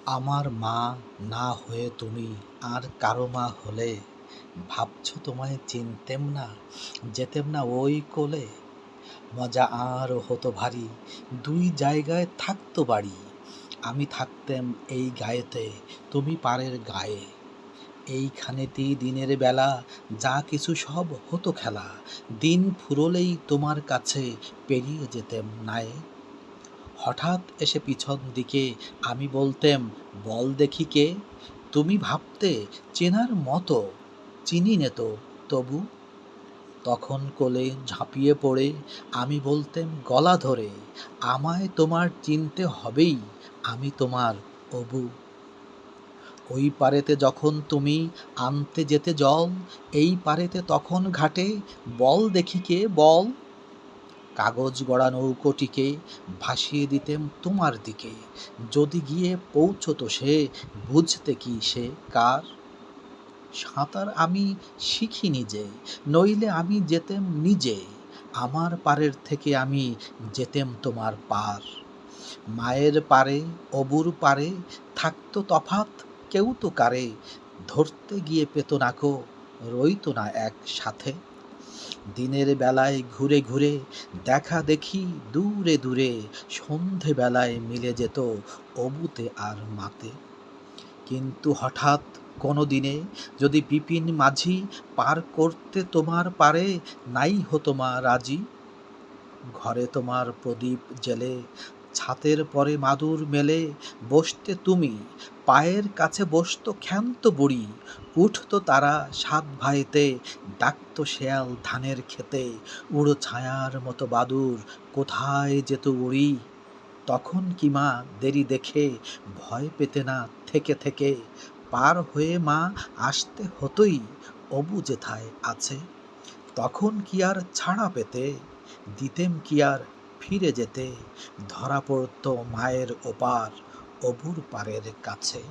আমার মা না হয়ে তুমি আর কারো মা হলে, ভাবছো তোমায় চিনতেম না, যেতেম না ওই কোলে। মজা আরও হতো ভারী, দুই জায়গায় থাকতো বাড়ি। আমি থাকতেম এই গায়েতে, তুমি পারের গায়ে। এইখানেতেই দিনের বেলা যা কিছু সব হতো খেলা। দিন ফুরোলেই তোমার কাছে পেরিয়ে যেতেম নায়ে। হঠাৎ এসে পিছন দিকে আমি বলতেম, বল দেখি কে। তুমি ভাবতে চেনার মতো, চিনি নে তো তবু। তখন কোলে ঝাঁপিয়ে পড়ে আমি বলতেম গলা ধরে, আমায় তোমার চিনতে হবেই, আমি তোমার অবু। ওই পারেতে যখন তুমি আনতে যেতে জল, এই পারেতে তখন ঘাটে, বল দেখি কে বল। কাগজ গড়া নৌকোটিকে ভাসিয়ে দিতেম তোমার দিকে, যদি গিয়ে পৌঁছতো সে, বুঝতে কি সে কার। সাঁতার আমি শিখিনি যে, নইলে আমি যেতেম নিজে, আমার পারের থেকে আমি যেতেম তোমার পার। মায়ের পারে অবুর পারে থাকতো তফাত, কেউ তো কারে ধরতে গিয়ে পেত না কো, রইতো না একসাথে। দিনের বেলায় ঘুরে ঘুরে দেখা দেখি দূরে দূরে, সন্ধে বেলায় মিলে যেত অবুতে আর মাতে। কিন্তু হঠাৎ কোনো দিনে যদি বিপিন মাঝি পার করতে তোমার পারে, নাই হতো মা রাজি। ঘরে তোমার প্রদীপ জেলে, ছাতের পরে মাদুর মেলে বসতে তুমি, পায়ের কাছে বসতো ক্ষান্ত বুড়ি। উঠতো তারা সাত ভাইতে, ডাকতো শেয়াল ধানের খেতে, উড়ো ছায়ার মতো বাদুর কোথায় যেত উড়ি। তখন কি মা দেরি দেখে ভয় পেতে না থেকে থেকে, পার হয়ে মা আসতে হতোই অবু যেথায় আছে। তখন কি আর ছাড়া পেতে, দিতেম কি আর ফিরে যেতে, ধরা পড়তো মায়ের ওপার অবুর পারের কাছে।